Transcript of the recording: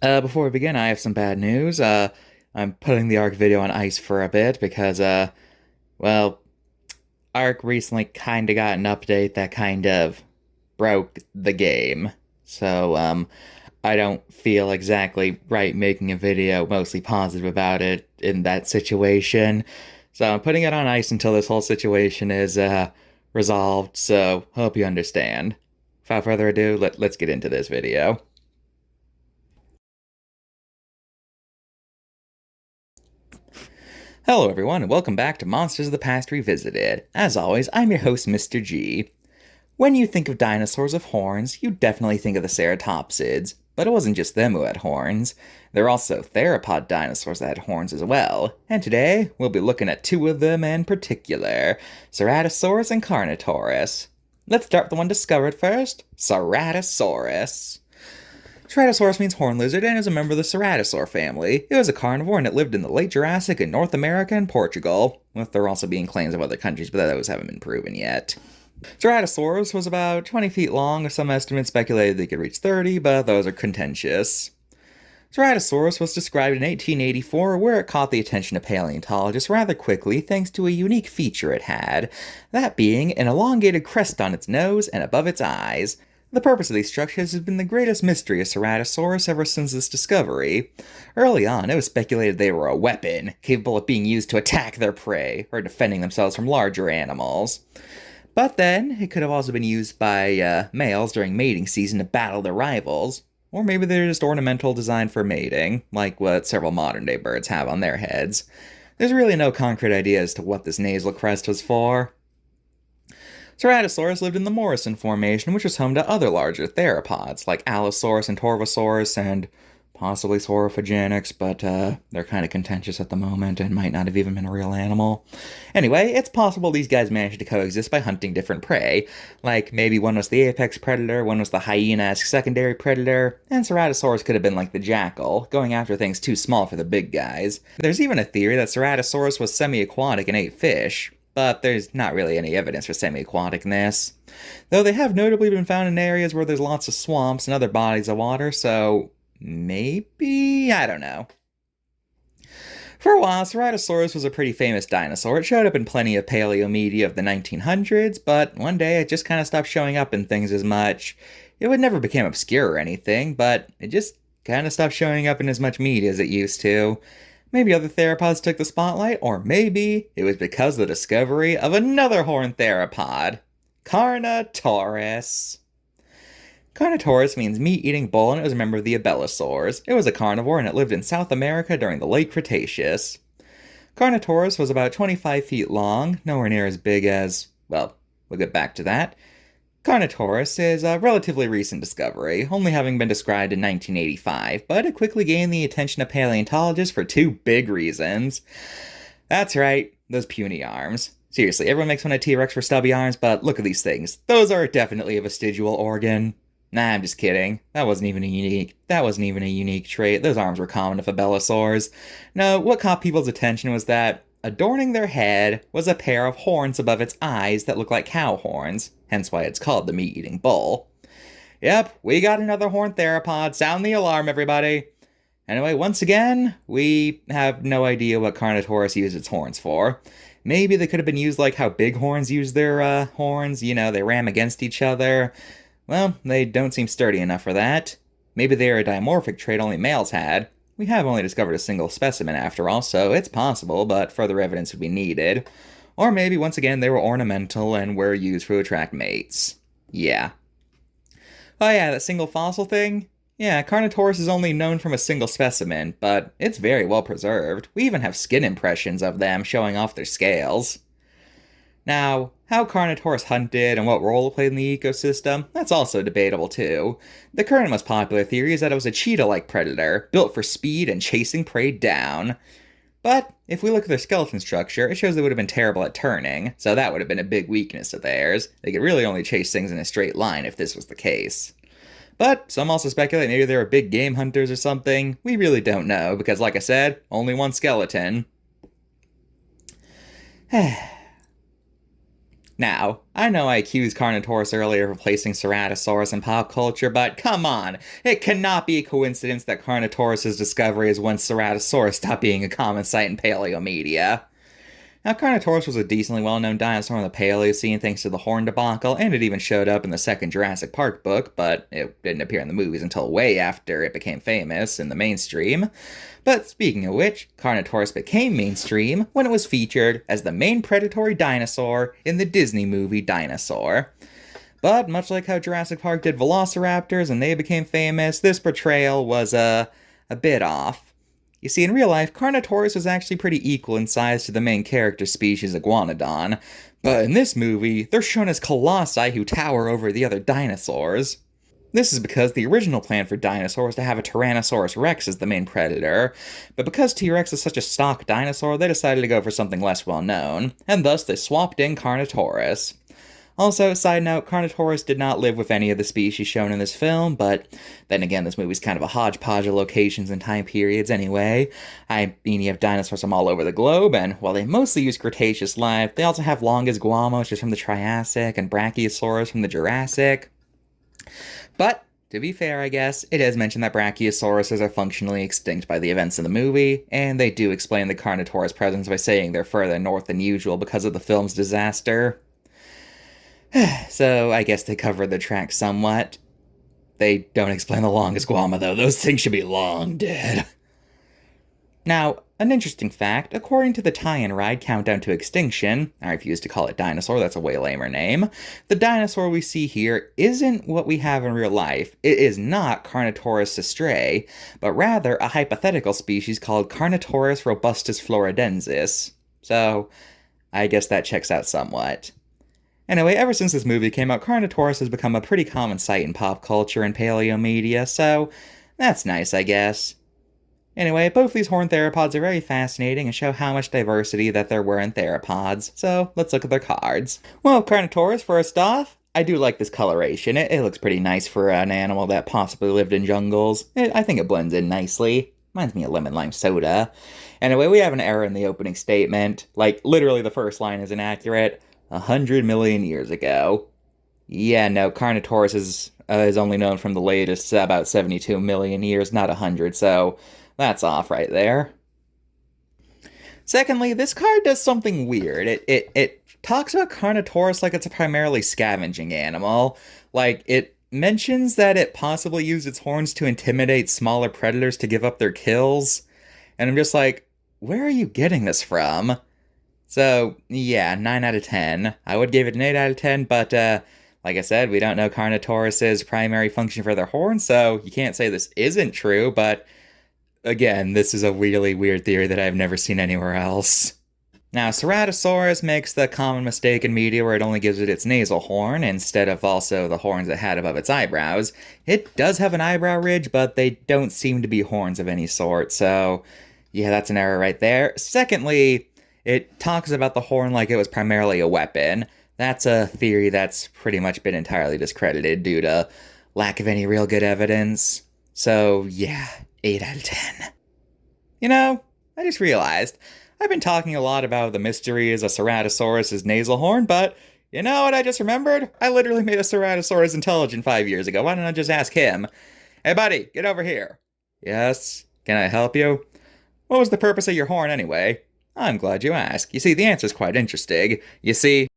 Before we begin, I have some bad news. I'm putting the Ark video on ice for a bit because, well, Ark recently kind of got an update that kind of broke the game. So, I don't feel exactly right making a video mostly positive about it in that situation. So I'm putting it on ice until this whole situation is, resolved, so hope you understand. Without further ado, let's get into this video. Hello, everyone, and welcome back to Monsters of the Past Revisited. As always, I'm your host, Mr. G. When you think of dinosaurs with horns, you definitely think of the ceratopsids, but it wasn't just them who had horns. There are also theropod dinosaurs that had horns as well, and today we'll be looking at two of them in particular, Ceratosaurus and Carnotaurus. Let's start with the one discovered first, Ceratosaurus. Ceratosaurus means horned lizard and is a member of the Ceratosaur family. It was a carnivore and it lived in the late Jurassic in North America and Portugal, with there also being claims of other countries, but those haven't been proven yet. Ceratosaurus was about 20 feet long, some estimates speculated they could reach 30, but those are contentious. Ceratosaurus was described in 1884, where it caught the attention of paleontologists rather quickly thanks to a unique feature it had, that being an elongated crest on its nose and above its eyes. The purpose of these structures has been the greatest mystery of Ceratosaurus ever since its discovery. Early on, it was speculated they were a weapon, capable of being used to attack their prey, or defending themselves from larger animals. But then, it could have also been used by males during mating season to battle their rivals. Or maybe they're just ornamental designed for mating, like what several modern-day birds have on their heads. There's really no concrete idea as to what this nasal crest was for. Ceratosaurus lived in the Morrison Formation, which was home to other larger theropods, like Allosaurus and Torvosaurus, and possibly Saurophagenics, but they're kind of contentious at the moment and might not have even been a real animal. Anyway, it's possible these guys managed to coexist by hunting different prey. Like, maybe one was the apex predator, one was the hyena-esque secondary predator, and Ceratosaurus could have been like the jackal, going after things too small for the big guys. There's even a theory that Ceratosaurus was semi-aquatic and ate fish, but there's not really any evidence for semi-aquaticness. Though they have notably been found in areas where there's lots of swamps and other bodies of water, so maybe? I don't know. For a while, Ceratosaurus was a pretty famous dinosaur. It showed up in plenty of paleo media of the 1900s, but one day it just kind of stopped showing up in things as much. It would never become obscure or anything, but it just kind of stopped showing up in as much media as it used to. Maybe other theropods took the spotlight, or maybe it was because of the discovery of another horned theropod, Carnotaurus. Carnotaurus means meat-eating bull, and it was a member of the abelisaurs. It was a carnivore, and it lived in South America during the late Cretaceous. Carnotaurus was about 25 feet long, nowhere near as big as, well, we'll get back to that. Carnotaurus is a relatively recent discovery, only having been described in 1985, but it quickly gained the attention of paleontologists for two big reasons. That's right, those puny arms. Seriously, everyone makes fun of T-Rex for stubby arms, but look at these things. Those are definitely a vestigial organ. Nah, I'm just kidding. That wasn't even a unique trait. Those arms were common to abelisaurs. No, what caught people's attention was that adorning their head was a pair of horns above its eyes that looked like cow horns, hence why it's called the meat-eating bull. Yep, we got another horned theropod. Sound the alarm, everybody. Anyway, once again, we have no idea what Carnotaurus used its horns for. Maybe they could have been used like how bighorns use their horns, they ram against each other. Well, they don't seem sturdy enough for that. Maybe they are a dimorphic trait only males had. We have only discovered a single specimen after all, so it's possible, but further evidence would be needed. Or maybe, once again, they were ornamental and were used to attract mates. Yeah. Oh yeah, that single fossil thing? Yeah, Carnotaurus is only known from a single specimen, but it's very well preserved. We even have skin impressions of them showing off their scales. Now, how Carnotaurus hunted and what role it played in the ecosystem, that's also debatable too. The current most popular theory is that it was a cheetah-like predator, built for speed and chasing prey down. But if we look at their skeleton structure, it shows they would have been terrible at turning, so that would have been a big weakness of theirs. They could really only chase things in a straight line if this was the case. But some also speculate maybe they were big game hunters or something. We really don't know, because like I said, only one skeleton. Now, I know I accused Carnotaurus earlier of replacing Ceratosaurus in pop culture, but come on, it cannot be a coincidence that Carnotaurus' discovery is when Ceratosaurus stopped being a common sight in paleomedia. Now, Carnotaurus was a decently well-known dinosaur in the Paleocene thanks to the horn debacle, and it even showed up in the second Jurassic Park book, but it didn't appear in the movies until way after it became famous in the mainstream. But speaking of which, Carnotaurus became mainstream when it was featured as the main predatory dinosaur in the Disney movie Dinosaur. But much like how Jurassic Park did velociraptors and they became famous, this portrayal was a bit off. You see, in real life, Carnotaurus is actually pretty equal in size to the main character species Iguanodon, but in this movie, they're shown as colossi who tower over the other dinosaurs. This is because the original plan for Dinosaur was to have a Tyrannosaurus Rex as the main predator, but because T-Rex is such a stock dinosaur, they decided to go for something less well known, and thus they swapped in Carnotaurus. Also, side note, Carnotaurus did not live with any of the species shown in this film, but then again, this movie's kind of a hodgepodge of locations and time periods anyway. I mean, you have dinosaurs from all over the globe, and while they mostly use Cretaceous life, they also have Longus guamo, which is from the Triassic, and Brachiosaurus from the Jurassic. But, to be fair, I guess, it is mentioned that Brachiosauruses are functionally extinct by the events in the movie, and they do explain the Carnotaurus presence by saying they're further north than usual because of the film's disaster. So I guess they covered the tracks somewhat. They don't explain the Longus guama, though. Those things should be long dead. Now, an interesting fact, according to the tie-in ride Countdown to Extinction, I refuse to call it Dinosaur, that's a way lamer name, the dinosaur we see here isn't what we have in real life. It is not Carnotaurus astray, but rather a hypothetical species called Carnotaurus robustus floridensis. So, I guess that checks out somewhat. Anyway, ever since this movie came out, Carnotaurus has become a pretty common sight in pop culture and paleomedia, so that's nice, I guess. Anyway, both these horned theropods are very fascinating and show how much diversity that there were in theropods, so let's look at their cards. Well, Carnotaurus, first off, I do like this coloration. It looks pretty nice for an animal that possibly lived in jungles. I think it blends in nicely. Reminds me of lemon lime soda. Anyway, we have an error in the opening statement. Like, literally the first line is inaccurate. 100 million years ago. Yeah, no, Carnotaurus is only known from the latest about 72 million years, not 100, so that's off right there. Secondly, this card does something weird. It talks about Carnotaurus like it's a primarily scavenging animal. Like, it mentions that it possibly used its horns to intimidate smaller predators to give up their kills. And I'm just like, where are you getting this from? So, yeah, 9 out of 10. I would give it an 8 out of 10, but, like I said, we don't know Carnotaurus' primary function for their horns, so you can't say this isn't true, but, again, this is a really weird theory that I've never seen anywhere else. Now, Ceratosaurus makes the common mistake in media where it only gives it its nasal horn, instead of also the horns it had above its eyebrows. It does have an eyebrow ridge, but they don't seem to be horns of any sort, so, yeah, that's an error right there. Secondly, it talks about the horn like it was primarily a weapon. That's a theory that's pretty much been entirely discredited due to lack of any real good evidence. So, yeah, 8 out of 10. You know, I just realized, I've been talking a lot about the mysteries of Ceratosaurus' nasal horn, but you know what I just remembered? I literally made a Ceratosaurus intelligent 5 years ago. Why don't I just ask him? Hey buddy, get over here. Yes, can I help you? What was the purpose of your horn anyway? I'm glad you asked. You see, the answer's quite interesting. You see,